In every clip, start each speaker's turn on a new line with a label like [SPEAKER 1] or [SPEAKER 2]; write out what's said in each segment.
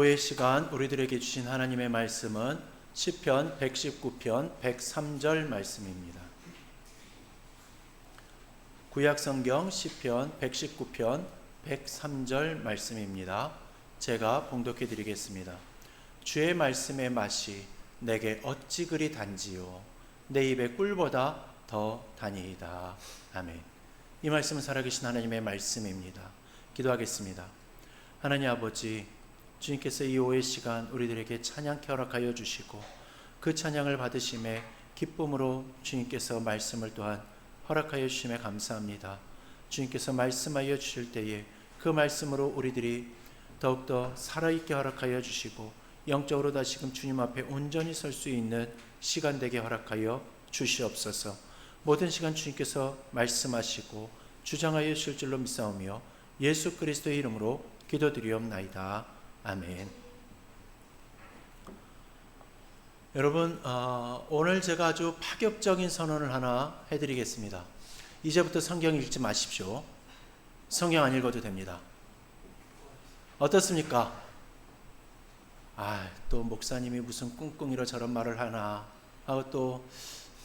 [SPEAKER 1] 기도의 시간 우리들에게 주신 하나님의 말씀은 시편 119편 103절 말씀입니다. 구약성경 시편 119편 103절 말씀입니다. 제가 봉독해 드리겠습니다. 주의 말씀의 맛이 내게 어찌 그리 단지요 내 입의 꿀보다 더 다니이다. 아멘. 이 말씀은 살아계신 하나님의 말씀입니다. 기도하겠습니다. 하나님 아버지, 주님께서 이 오후의 시간 우리들에게 찬양케 허락하여 주시고 그 찬양을 받으심에 기쁨으로 주님께서 말씀을 또한 허락하여 주심에 감사합니다. 주님께서 말씀하여 주실 때에 그 말씀으로 우리들이 더욱더 살아있게 허락하여 주시고 영적으로 다시금 주님 앞에 온전히 설 수 있는 시간 되게 허락하여 주시옵소서. 모든 시간 주님께서 말씀하시고 주장하여 주실 줄로 믿사오며 예수 그리스도의 이름으로 기도드리옵나이다. 아멘. 여러분, 오늘 제가 아주 파격적인 선언을 하나 해드리겠습니다. 이제부터 성경 읽지 마십시오. 성경 안 읽어도 됩니다. 어떻습니까? 또 목사님이 무슨 꿍꿍이로 저런 말을 하나 하고 또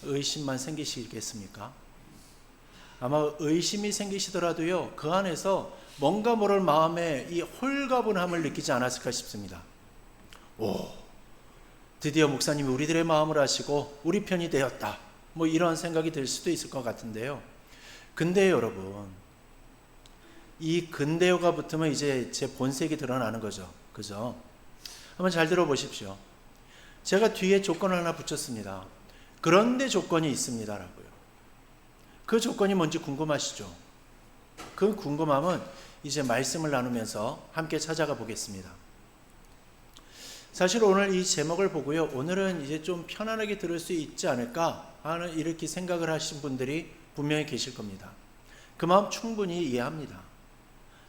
[SPEAKER 1] 의심만 생기시겠습니까? 아마 의심이 생기시더라도요, 그 안에서 뭔가 모를 마음에 이 홀가분함을 느끼지 않았을까 싶습니다. 드디어 목사님이 우리들의 마음을 아시고 우리 편이 되었다, 이런 생각이 들 수도 있을 것 같은데요. 근데 여러분, 이 근데요가 붙으면 이제 제 본색이 드러나는 거죠. 그죠? 한번 잘 들어보십시오. 제가 뒤에 조건을 하나 붙였습니다. 그런데 조건이 있습니다라고요. 그 조건이 뭔지 궁금하시죠? 그 궁금함은 이제 말씀을 나누면서 함께 찾아가 보겠습니다. 사실 오늘 이 제목을 보고요, 오늘은 이제 좀 편안하게 들을 수 있지 않을까 하는 이렇게 생각을 하신 분들이 분명히 계실 겁니다. 그 마음 충분히 이해합니다.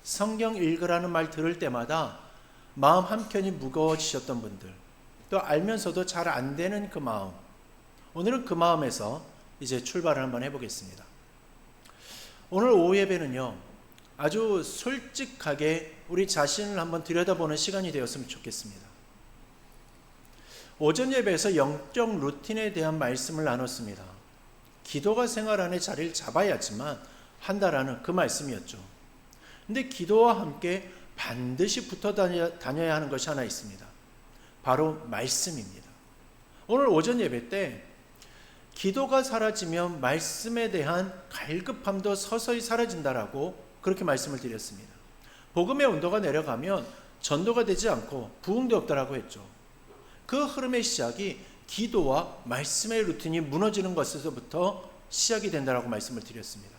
[SPEAKER 1] 성경 읽으라는 말 들을 때마다 마음 한켠이 무거워지셨던 분들, 또 알면서도 잘 안 되는 그 마음, 오늘은 그 마음에서 이제 출발을 한번 해보겠습니다. 오늘 오후 예배는요, 아주 솔직하게 우리 자신을 한번 들여다보는 시간이 되었으면 좋겠습니다. 오전 예배에서 영적 루틴에 대한 말씀을 나눴습니다. 기도가 생활 안에 자리를 잡아야지만 한다라는 그 말씀이었죠. 근데 기도와 함께 반드시 붙어 다녀야 하는 것이 하나 있습니다. 바로 말씀입니다. 오늘 오전 예배 때 기도가 사라지면 말씀에 대한 갈급함도 서서히 사라진다라고 그렇게 말씀을 드렸습니다. 복음의 온도가 내려가면 전도가 되지 않고 부흥도 없다라고 했죠. 그 흐름의 시작이 기도와 말씀의 루틴이 무너지는 것에서부터 시작이 된다라고 말씀을 드렸습니다.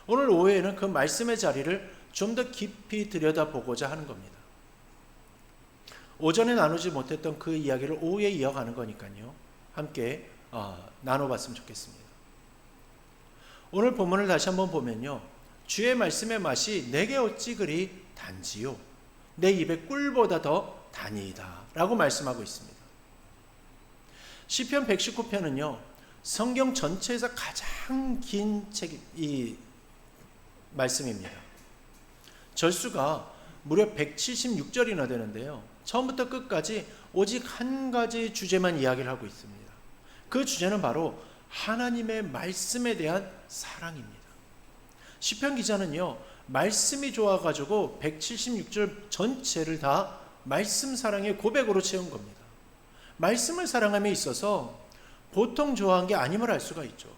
[SPEAKER 1] 오늘 오후에는 그 말씀의 자리를 좀 더 깊이 들여다보고자 하는 겁니다. 오전에 나누지 못했던 그 이야기를 오후에 이어가는 거니까요, 함께 나눠봤으면 좋겠습니다. 오늘 본문을 다시 한번 보면요, 주의 말씀의 맛이 내게 어찌 그리 단지요 내 입의 꿀보다 더 다니이다 라고 말씀하고 있습니다. 시편 119편은요 성경 전체에서 가장 긴 이 말씀입니다. 절수가 무려 176절이나 되는데요, 처음부터 끝까지 오직 한 가지 주제만 이야기를 하고 있습니다. 그 주제는 바로 하나님의 말씀에 대한 사랑입니다. 시편 기자는요, 말씀이 좋아가지고 176절 전체를 다 말씀 사랑의 고백으로 채운 겁니다. 말씀을 사랑함에 있어서 보통 좋아한 게 아님을 알 수가 있죠.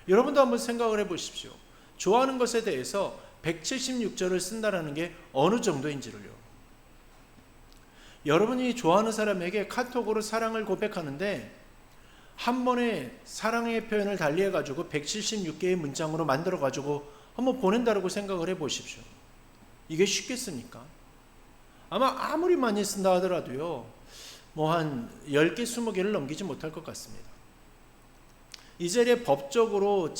[SPEAKER 1] 여러분도 한번 생각을 해보십시오. 좋아하는 것에 대해서 176절을 쓴다는 게 어느 정도인지를요. 여러분이 좋아하는 사람에게 카톡으로 사랑을 고백하는데 한 번에 사랑의 표현을 달리해가지고 176개의 문장으로 만들어가지고 한번 보낸다고 생각을 해보십시오. 이게 쉽겠습니까? 아무리 많이 쓴다 하더라도요, 한 10개, 20개를 넘기지 못할 것 같습니다. 이 자리에 법적으로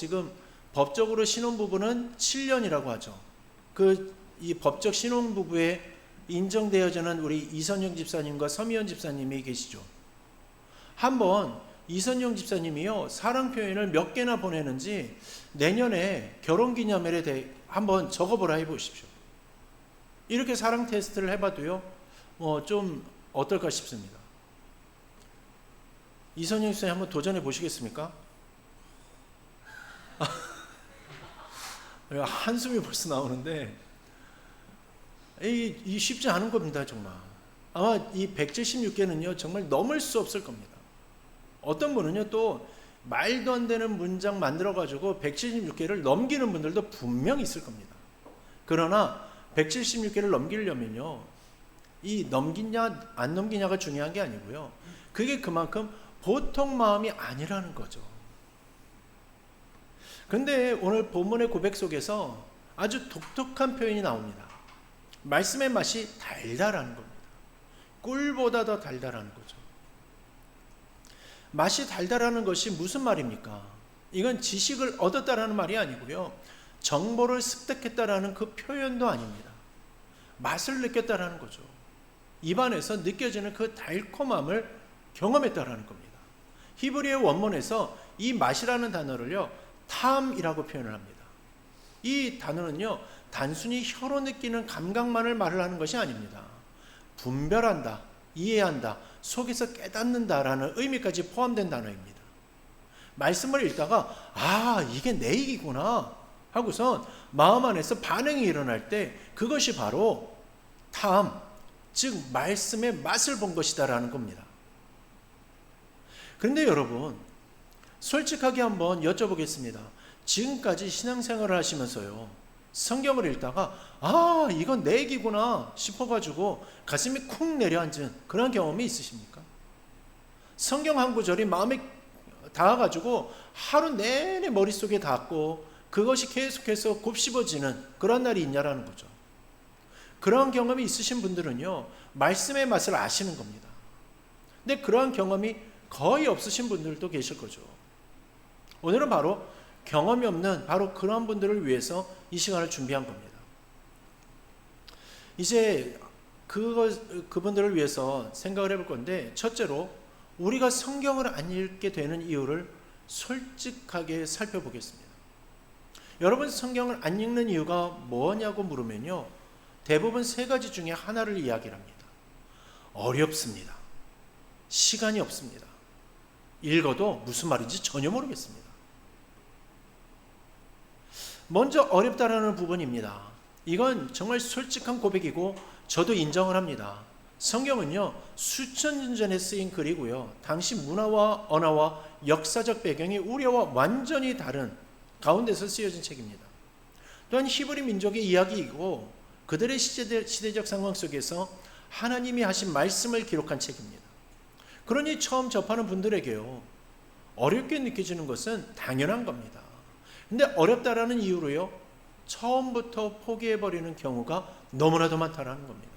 [SPEAKER 1] 신혼부부는 7년이라고 하죠. 이 법적 신혼부부에 인정되어지는 우리 이선영 집사님과 서미연 집사님이 계시죠. 한번 이선영 집사님이요, 사랑 표현을 몇 개나 보내는지 내년에 결혼기념일에 대해 한번 적어보라 해보십시오. 이렇게 사랑 테스트를 해봐도요, 좀 어떨까 싶습니다. 이선영 선생님 한번 도전해 보시겠습니까? 한숨이 벌써 나오는데 이 쉽지 않은 겁니다. 정말 아마 이 176개는요 정말 넘을 수 없을 겁니다. 어떤 분은요 또 말도 안 되는 문장 만들어 가지고 176개를 넘기는 분들도 분명히 있을 겁니다. 그러나 176개를 넘기려면요 이 넘기냐 안 넘기냐가 중요한 게 아니고요, 그게 그만큼 보통 마음이 아니라는 거죠. 근데 오늘 본문의 고백 속에서 아주 독특한 표현이 나옵니다. 말씀의 맛이 달달한 겁니다. 꿀보다 더 달달한 거죠. 맛이 달달하는 것이 무슨 말입니까? 이건 지식을 얻었다라는 말이 아니고요, 정보를 습득했다라는 그 표현도 아닙니다. 맛을 느꼈다라는 거죠. 입안에서 느껴지는 그 달콤함을 경험했다라는 겁니다. 히브리어 원문에서 이 맛이라는 단어를요 탐이라고 표현을 합니다. 이 단어는요 단순히 혀로 느끼는 감각만을 말을 하는 것이 아닙니다. 분별한다, 이해한다, 속에서 깨닫는다라는 의미까지 포함된 단어입니다. 말씀을 읽다가 이게 내 얘기구나 하고선 마음 안에서 반응이 일어날 때 그것이 바로 탐, 즉 말씀의 맛을 본 것이다라는 겁니다. 그런데 여러분 솔직하게 한번 여쭤보겠습니다. 지금까지 신앙생활을 하시면서요 성경을 읽다가 이건 내 얘기구나 싶어가지고 가슴이 쿵 내려앉은 그런 경험이 있으십니까? 성경 한 구절이 마음에 닿아가지고 하루 내내 머릿속에 닿고 그것이 계속해서 곱씹어지는 그런 날이 있냐라는 거죠. 그런 경험이 있으신 분들은요 말씀의 맛을 아시는 겁니다. 근데 그러한 경험이 거의 없으신 분들도 계실 거죠. 오늘은 바로 경험이 없는 바로 그런 분들을 위해서 이 시간을 준비한 겁니다. 이제 그분들을 위해서 생각을 해볼 건데, 첫째로 우리가 성경을 안 읽게 되는 이유를 솔직하게 살펴보겠습니다. 여러분 성경을 안 읽는 이유가 뭐냐고 물으면요 대부분 세 가지 중에 하나를 이야기를 합니다. 어렵습니다. 시간이 없습니다. 읽어도 무슨 말인지 전혀 모르겠습니다. 먼저 어렵다라는 부분입니다. 이건 정말 솔직한 고백이고 저도 인정을 합니다. 성경은요 수천 년 전에 쓰인 글이고요, 당시 문화와 언어와 역사적 배경이 우리와 완전히 다른 가운데서 쓰여진 책입니다. 또한 히브리 민족의 이야기이고 그들의 시대적 상황 속에서 하나님이 하신 말씀을 기록한 책입니다. 그러니 처음 접하는 분들에게요 어렵게 느껴지는 것은 당연한 겁니다. 근데 어렵다라는 이유로요 처음부터 포기해버리는 경우가 너무나도 많다라는 겁니다.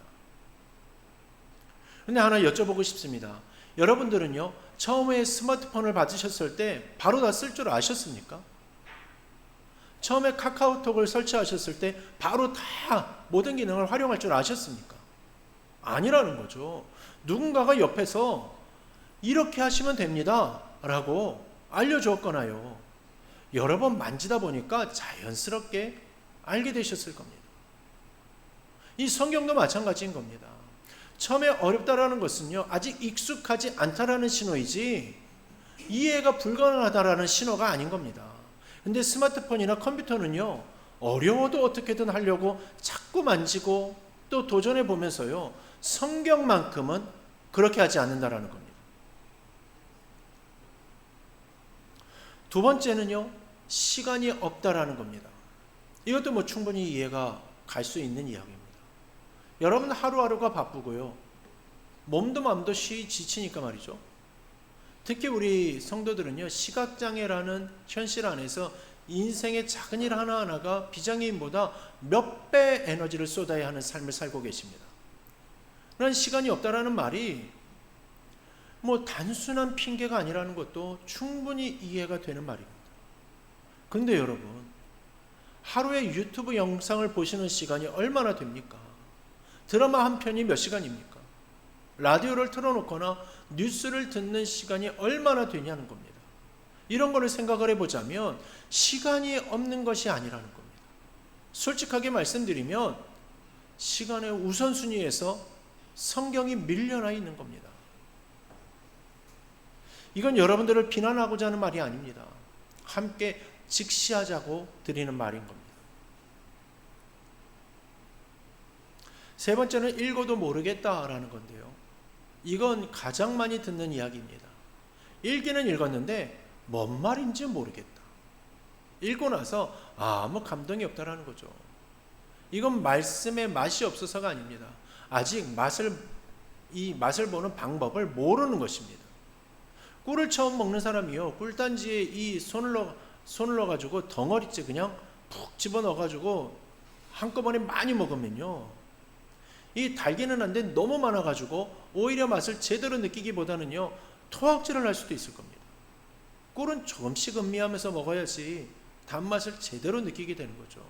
[SPEAKER 1] 근데 하나 여쭤보고 싶습니다. 여러분들은요 처음에 스마트폰을 받으셨을 때 바로 다 쓸 줄 아셨습니까? 처음에 카카오톡을 설치하셨을 때 바로 다 모든 기능을 활용할 줄 아셨습니까? 아니라는 거죠. 누군가가 옆에서 이렇게 하시면 됩니다 라고 알려주었거나요, 여러 번 만지다 보니까 자연스럽게 알게 되셨을 겁니다. 이 성경도 마찬가지인 겁니다. 처음에 어렵다라는 것은요 아직 익숙하지 않다라는 신호이지 이해가 불가능하다라는 신호가 아닌 겁니다. 근데 스마트폰이나 컴퓨터는요 어려워도 어떻게든 하려고 자꾸 만지고 또 도전해 보면서요 성경만큼은 그렇게 하지 않는다라는 겁니다. 두 번째는요 시간이 없다라는 겁니다. 이것도 충분히 이해가 갈 수 있는 이야기입니다. 여러분 하루하루가 바쁘고요 몸도 마음도 지치니까 말이죠. 특히 우리 성도들은요 시각장애라는 현실 안에서 인생의 작은 일 하나하나가 비장애인보다 몇 배 에너지를 쏟아야 하는 삶을 살고 계십니다. 그런 시간이 없다라는 말이 단순한 핑계가 아니라는 것도 충분히 이해가 되는 말입니다. 근데 여러분 하루에 유튜브 영상을 보시는 시간이 얼마나 됩니까? 드라마 한 편이 몇 시간입니까? 라디오를 틀어놓거나 뉴스를 듣는 시간이 얼마나 되냐는 겁니다. 이런 거를 생각을 해보자면 시간이 없는 것이 아니라는 겁니다. 솔직하게 말씀드리면 시간의 우선순위에서 성경이 밀려나 있는 겁니다. 이건 여러분들을 비난하고자 하는 말이 아닙니다. 함께 직시하자고 드리는 말인 겁니다. 세 번째는 읽어도 모르겠다라는 건데요. 이건 가장 많이 듣는 이야기입니다. 읽기는 읽었는데 뭔 말인지 모르겠다. 읽고 나서 아무 감동이 없다라는 거죠. 이건 말씀의 맛이 없어서가 아닙니다. 아직 이 맛을 보는 방법을 모르는 것입니다. 꿀을 처음 먹는 사람이요, 꿀단지에 이 손을 넣어가지고 덩어리째 그냥 푹 집어넣어가지고 한꺼번에 많이 먹으면요, 이 달기는 한데 너무 많아가지고 오히려 맛을 제대로 느끼기보다는요, 토악질을 할 수도 있을 겁니다. 꿀은 조금씩 음미하면서 먹어야지 단맛을 제대로 느끼게 되는 거죠.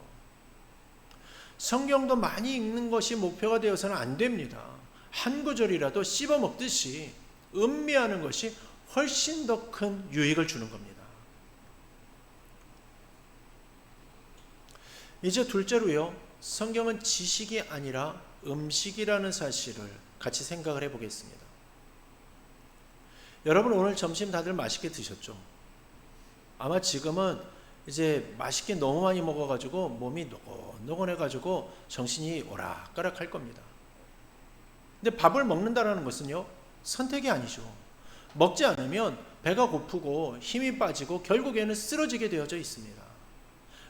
[SPEAKER 1] 성경도 많이 읽는 것이 목표가 되어서는 안 됩니다. 한 구절이라도 씹어 먹듯이 음미하는 것이 훨씬 더 큰 유익을 주는 겁니다. 이제 둘째로요, 성경은 지식이 아니라 음식이라는 사실을 같이 생각을 해보겠습니다. 여러분, 오늘 점심 다들 맛있게 드셨죠? 아마 지금은 이제 맛있게 너무 많이 먹어가지고 몸이 노곤해가지고 정신이 오락가락할 겁니다. 근데 밥을 먹는다라는 것은요, 선택이 아니죠. 먹지 않으면 배가 고프고 힘이 빠지고 결국에는 쓰러지게 되어져 있습니다.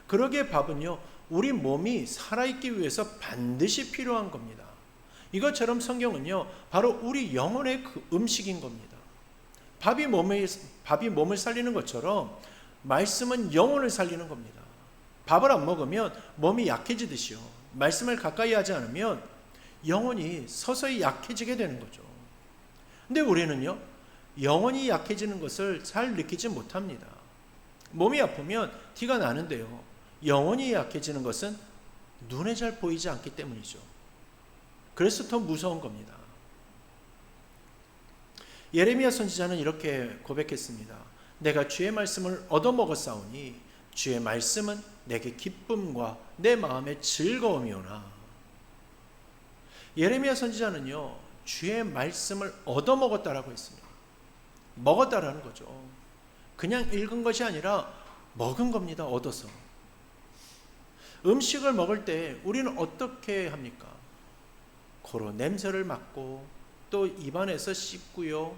[SPEAKER 1] 그러기에 밥은요, 우리 몸이 살아있기 위해서 반드시 필요한 겁니다. 이것처럼 성경은요, 바로 우리 영혼의 그 음식인 겁니다. 밥이 몸을 살리는 것처럼 말씀은 영혼을 살리는 겁니다. 밥을 안 먹으면 몸이 약해지듯이요, 말씀을 가까이 하지 않으면 영혼이 서서히 약해지게 되는 거죠. 근데 우리는요, 영혼이 약해지는 것을 잘 느끼지 못합니다. 몸이 아프면 티가 나는데요, 영혼이 약해지는 것은 눈에 잘 보이지 않기 때문이죠. 그래서 더 무서운 겁니다. 예레미야 선지자는 이렇게 고백했습니다. 내가 주의 말씀을 얻어먹었사오니 주의 말씀은 내게 기쁨과 내 마음의 즐거움이오나. 예레미야 선지자는요, 주의 말씀을 얻어먹었다라고 했습니다. 먹었다라는 거죠. 그냥 읽은 것이 아니라 먹은 겁니다. 얻어서. 음식을 먹을 때 우리는 어떻게 합니까? 코로 냄새를 맡고 또 입안에서 씹고요,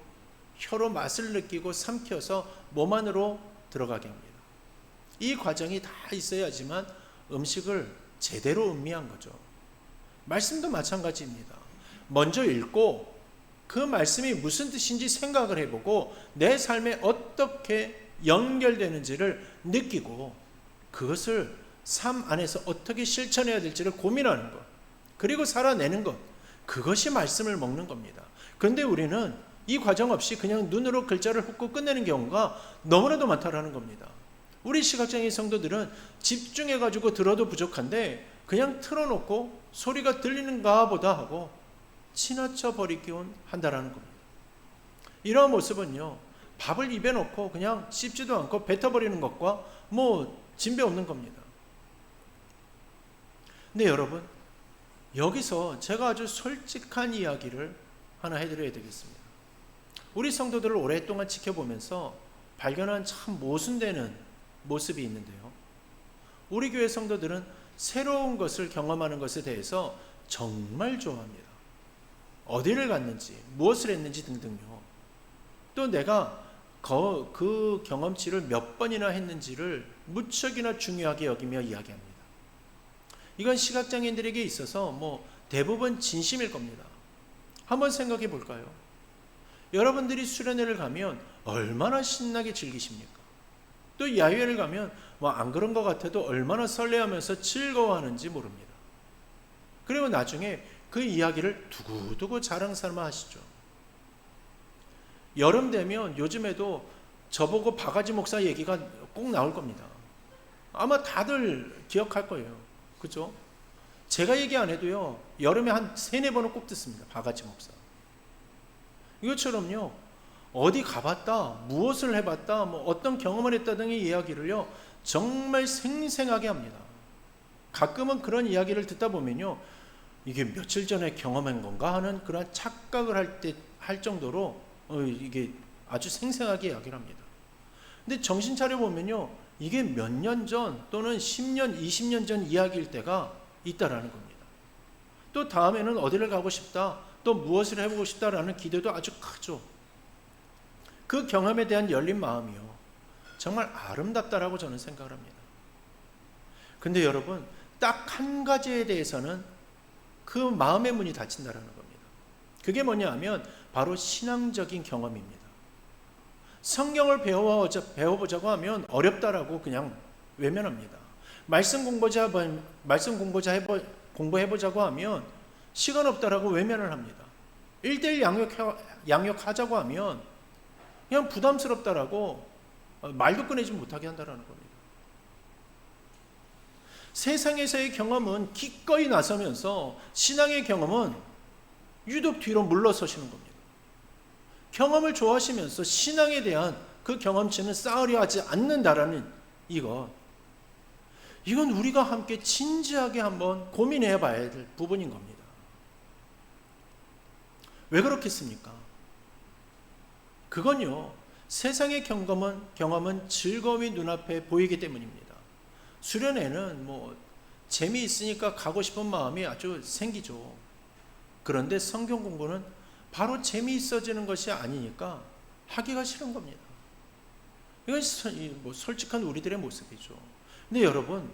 [SPEAKER 1] 혀로 맛을 느끼고 삼켜서 몸 안으로 들어가게 합니다. 이 과정이 다 있어야지만 음식을 제대로 음미한 거죠. 말씀도 마찬가지입니다. 먼저 읽고 그 말씀이 무슨 뜻인지 생각을 해보고 내 삶에 어떻게 연결되는지를 느끼고 그것을 삶 안에서 어떻게 실천해야 될지를 고민하는 것, 그리고 살아내는 것, 그것이 말씀을 먹는 겁니다. 그런데 우리는 이 과정 없이 그냥 눈으로 글자를 훑고 끝내는 경우가 너무나도 많다라는 겁니다. 우리 시각장애인 성도들은 집중해가지고 들어도 부족한데 그냥 틀어놓고 소리가 들리는가 보다 하고 지나쳐 버리기만 한다라는 겁니다. 이러한 모습은요, 밥을 입에 넣고 그냥 씹지도 않고 뱉어버리는 것과 진배 없는 겁니다. 근데 여러분, 여기서 제가 아주 솔직한 이야기를 하나 해드려야 되겠습니다. 우리 성도들을 오랫동안 지켜보면서 발견한 참 모순되는 모습이 있는데요, 우리 교회 성도들은 새로운 것을 경험하는 것에 대해서 정말 좋아합니다. 어디를 갔는지, 무엇을 했는지 등등요. 또 내가 그 경험치를 몇 번이나 했는지를 무척이나 중요하게 여기며 이야기합니다. 이건 시각장애인들에게 있어서 대부분 진심일 겁니다. 한번 생각해 볼까요? 여러분들이 수련회를 가면 얼마나 신나게 즐기십니까? 또 야유회를 가면 안 그런 것 같아도 얼마나 설레하면서 즐거워하는지 모릅니다. 그리고 나중에 그 이야기를 두고두고 자랑삼아 하시죠. 여름 되면 요즘에도 저보고 바가지 목사 얘기가 꼭 나올 겁니다. 아마 다들 기억할 거예요. 그죠? 제가 얘기 안 해도요, 여름에 한 3-4번은 꼭 듣습니다. 바가지 목사. 이것처럼요, 어디 가봤다, 무엇을 해봤다, 어떤 경험을 했다 등의 이야기를요, 정말 생생하게 합니다. 가끔은 그런 이야기를 듣다 보면요, 이게 며칠 전에 경험한 건가 하는 그런 착각을 할 정도로 이게 아주 생생하게 이야기를 합니다. 근데 정신 차려 보면요, 이게 몇 년 전 또는 10년, 20년 전 이야기일 때가 있다라는 겁니다. 또 다음에는 어디를 가고 싶다, 또 무엇을 해보고 싶다라는 기대도 아주 크죠. 그 경험에 대한 열린 마음이요, 정말 아름답다라고 저는 생각을 합니다. 근데 여러분, 딱 한 가지에 대해서는 그 마음의 문이 닫힌다라는 겁니다. 그게 뭐냐 하면 바로 신앙적인 경험입니다. 성경을 배워보자고 하면 어렵다라고 그냥 외면합니다. 말씀 공부해보자고 하면 시간 없다라고 외면을 합니다. 1:1 양육하자고 하면 그냥 부담스럽다라고 말도 꺼내지 못하게 한다라는 겁니다. 세상에서의 경험은 기꺼이 나서면서 신앙의 경험은 유독 뒤로 물러서시는 겁니다. 경험을 좋아하시면서 신앙에 대한 그 경험치는 쌓으려 하지 않는다라는 이건 우리가 함께 진지하게 한번 고민해 봐야 될 부분인 겁니다. 왜 그렇겠습니까? 그건요, 세상의 경험은 즐거움이 눈앞에 보이기 때문입니다. 수련회는 재미있으니까 가고 싶은 마음이 아주 생기죠. 그런데 성경 공부는 바로 재미있어지는 것이 아니니까 하기가 싫은 겁니다. 이건 솔직한 우리들의 모습이죠. 근데 여러분,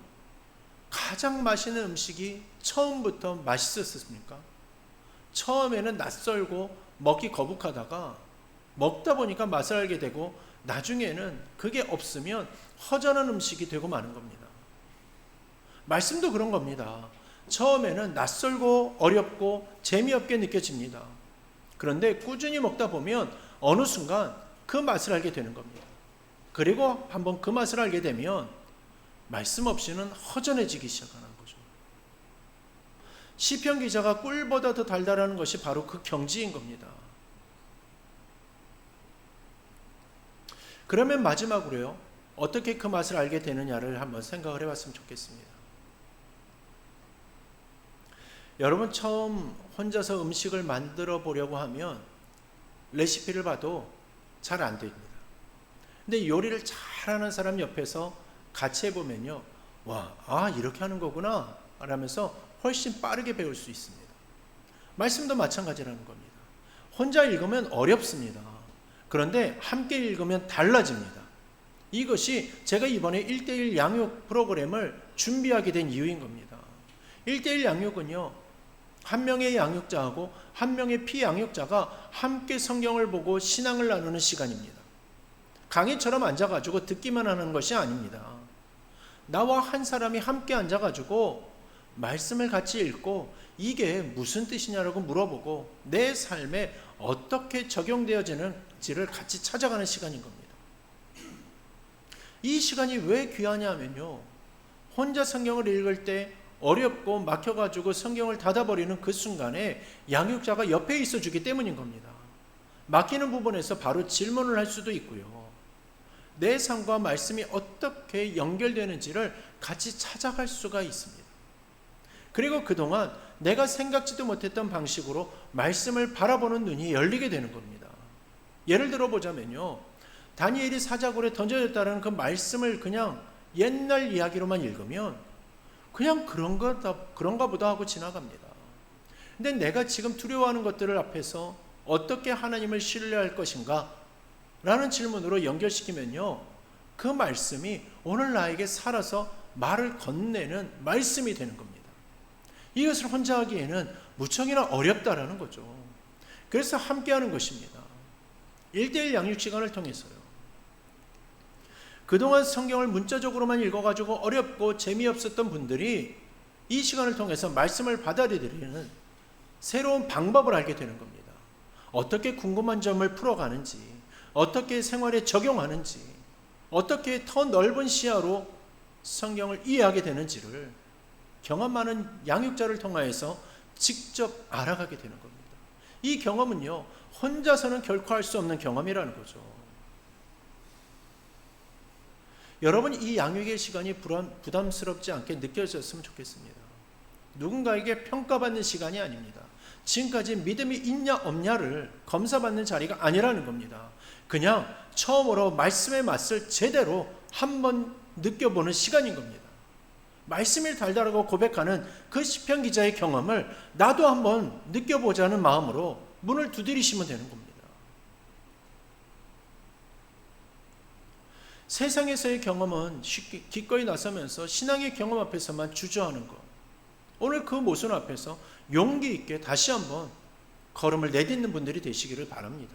[SPEAKER 1] 가장 맛있는 음식이 처음부터 맛있었습니까? 처음에는 낯설고 먹기 거북하다가 먹다 보니까 맛을 알게 되고 나중에는 그게 없으면 허전한 음식이 되고 마는 겁니다. 말씀도 그런 겁니다. 처음에는 낯설고 어렵고 재미없게 느껴집니다. 그런데 꾸준히 먹다 보면 어느 순간 그 맛을 알게 되는 겁니다. 그리고 한번 그 맛을 알게 되면 말씀 없이는 허전해지기 시작하는 거죠. 시편 기자가 꿀보다 더 달달하는 것이 바로 그 경지인 겁니다. 그러면 마지막으로요, 어떻게 그 맛을 알게 되느냐를 한번 생각을 해봤으면 좋겠습니다. 여러분, 처음 혼자서 음식을 만들어 보려고 하면 레시피를 봐도 잘 안 됩니다. 근데 요리를 잘하는 사람 옆에서 같이 해보면요, 이렇게 하는 거구나 라면서 훨씬 빠르게 배울 수 있습니다. 말씀도 마찬가지라는 겁니다. 혼자 읽으면 어렵습니다. 그런데 함께 읽으면 달라집니다. 이것이 제가 이번에 1:1 양육 프로그램을 준비하게 된 이유인 겁니다. 1:1 양육은요, 한 명의 양육자하고 한 명의 피양육자가 함께 성경을 보고 신앙을 나누는 시간입니다. 강의처럼 앉아가지고 듣기만 하는 것이 아닙니다. 나와 한 사람이 함께 앉아가지고 말씀을 같이 읽고 이게 무슨 뜻이냐라고 물어보고 내 삶에 어떻게 적용되어지는지를 같이 찾아가는 시간인 겁니다. 이 시간이 왜 귀하냐면요, 혼자 성경을 읽을 때 어렵고 막혀가지고 성경을 닫아버리는 그 순간에 양육자가 옆에 있어주기 때문인 겁니다. 막히는 부분에서 바로 질문을 할 수도 있고요, 내 삶과 말씀이 어떻게 연결되는지를 같이 찾아갈 수가 있습니다. 그리고 그동안 내가 생각지도 못했던 방식으로 말씀을 바라보는 눈이 열리게 되는 겁니다. 예를 들어 보자면요, 다니엘이 사자굴에 던져졌다는 그 말씀을 그냥 옛날 이야기로만 읽으면 그냥 그런가 보다 하고 지나갑니다. 근데 내가 지금 두려워하는 것들을 앞에서 어떻게 하나님을 신뢰할 것인가 라는 질문으로 연결시키면요, 그 말씀이 오늘 나에게 살아서 말을 건네는 말씀이 되는 겁니다. 이것을 혼자 하기에는 무척이나 어렵다라는 거죠. 그래서 함께하는 것입니다. 1:1 양육 시간을 통해서요, 그동안 성경을 문자적으로만 읽어가지고 어렵고 재미없었던 분들이 이 시간을 통해서 말씀을 받아들이는 새로운 방법을 알게 되는 겁니다. 어떻게 궁금한 점을 풀어가는지, 어떻게 생활에 적용하는지, 어떻게 더 넓은 시야로 성경을 이해하게 되는지를 경험 많은 양육자를 통하여서 직접 알아가게 되는 겁니다. 이 경험은요, 혼자서는 결코 할 수 없는 경험이라는 거죠. 여러분, 이 양육의 시간이 부담스럽지 않게 느껴졌으면 좋겠습니다. 누군가에게 평가받는 시간이 아닙니다. 지금까지 믿음이 있냐 없냐를 검사받는 자리가 아니라는 겁니다. 그냥 처음으로 말씀의 맛을 제대로 한번 느껴보는 시간인 겁니다. 말씀이 달달하고 고백하는 그 시편 기자의 경험을 나도 한번 느껴보자는 마음으로 문을 두드리시면 되는 겁니다. 세상에서의 경험은 쉽게 기꺼이 나서면서 신앙의 경험 앞에서만 주저하는 것. 오늘 그 모순 앞에서 용기 있게 다시 한번 걸음을 내딛는 분들이 되시기를 바랍니다.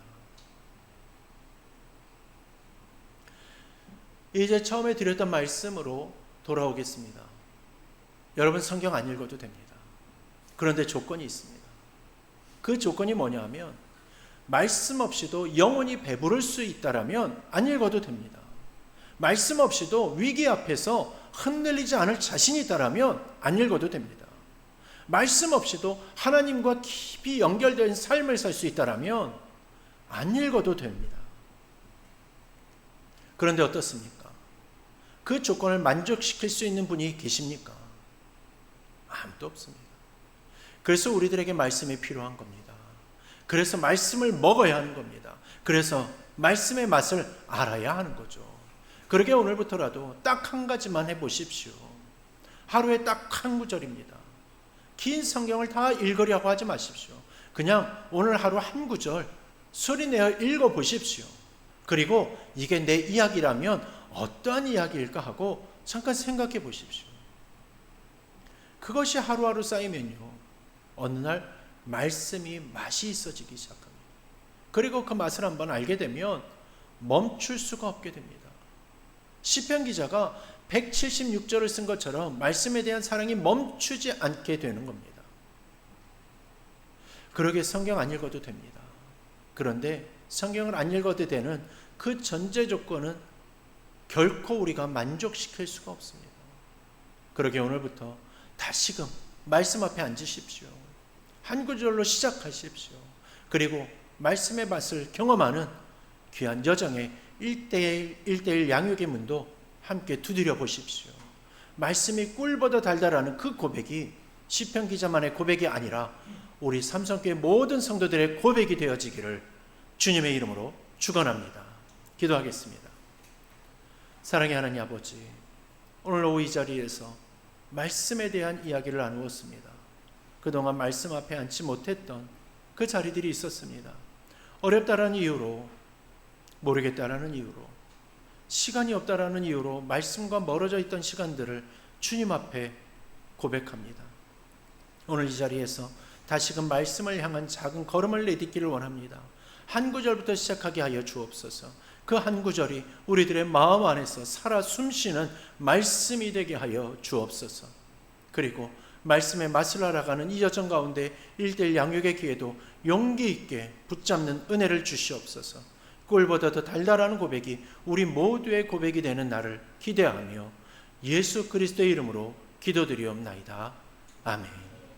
[SPEAKER 1] 이제 처음에 드렸던 말씀으로 돌아오겠습니다. 여러분 성경 안 읽어도 됩니다. 그런데 조건이 있습니다. 그 조건이 뭐냐 하면 말씀 없이도 영혼이 배부를 수 있다라면 안 읽어도 됩니다. 말씀 없이도 위기 앞에서 흔들리지 않을 자신이 있다라면 안 읽어도 됩니다. 말씀 없이도 하나님과 깊이 연결된 삶을 살 수 있다라면 안 읽어도 됩니다. 그런데 어떻습니까? 그 조건을 만족시킬 수 있는 분이 계십니까? 아무도 없습니다. 그래서 우리들에게 말씀이 필요한 겁니다. 그래서 말씀을 먹어야 하는 겁니다. 그래서 말씀의 맛을 알아야 하는 거죠. 그러게 오늘부터라도 딱 한 가지만 해보십시오. 하루에 딱 한 구절입니다. 긴 성경을 다 읽으려고 하지 마십시오. 그냥 오늘 하루 한 구절 소리내어 읽어보십시오. 그리고 이게 내 이야기라면 어떠한 이야기일까 하고 잠깐 생각해 보십시오. 그것이 하루하루 쌓이면요, 어느 날 말씀이 맛이 있어지기 시작합니다. 그리고 그 맛을 한번 알게 되면 멈출 수가 없게 됩니다. 시편 기자가 176절을 쓴 것처럼 말씀에 대한 사랑이 멈추지 않게 되는 겁니다. 그러게 성경 안 읽어도 됩니다. 그런데 성경을 안 읽어도 되는 그 전제 조건은 결코 우리가 만족시킬 수가 없습니다. 그러게 오늘부터 다시금 말씀 앞에 앉으십시오. 한 구절로 시작하십시오. 그리고 말씀의 맛을 경험하는 귀한 여정의 1대1 양육의 문도 함께 두드려 보십시오. 말씀이 꿀보다 달달하는 그 고백이 시편 기자만의 고백이 아니라 우리 삼성교회 모든 성도들의 고백이 되어지기를 주님의 이름으로 축원합니다. 기도하겠습니다. 사랑의 하나님 아버지, 오늘 오후 이 자리에서 말씀에 대한 이야기를 나누었습니다. 그동안 말씀 앞에 앉지 못했던 그 자리들이 있었습니다. 어렵다라는 이유로, 모르겠다라는 이유로, 시간이 없다라는 이유로 말씀과 멀어져 있던 시간들을 주님 앞에 고백합니다. 오늘 이 자리에서 다시금 말씀을 향한 작은 걸음을 내딛기를 원합니다. 한 구절부터 시작하게 하여 주옵소서. 그 한 구절이 우리들의 마음 안에서 살아 숨쉬는 말씀이 되게 하여 주옵소서. 그리고 말씀의 맛을 알아가는 이 여정 가운데 1대1 양육의 기회도 용기 있게 붙잡는 은혜를 주시옵소서. 꿀보다 더 달달한 고백이 우리 모두의 고백이 되는 날을 기대하며 예수 그리스도의 이름으로 기도드리옵나이다. 아멘.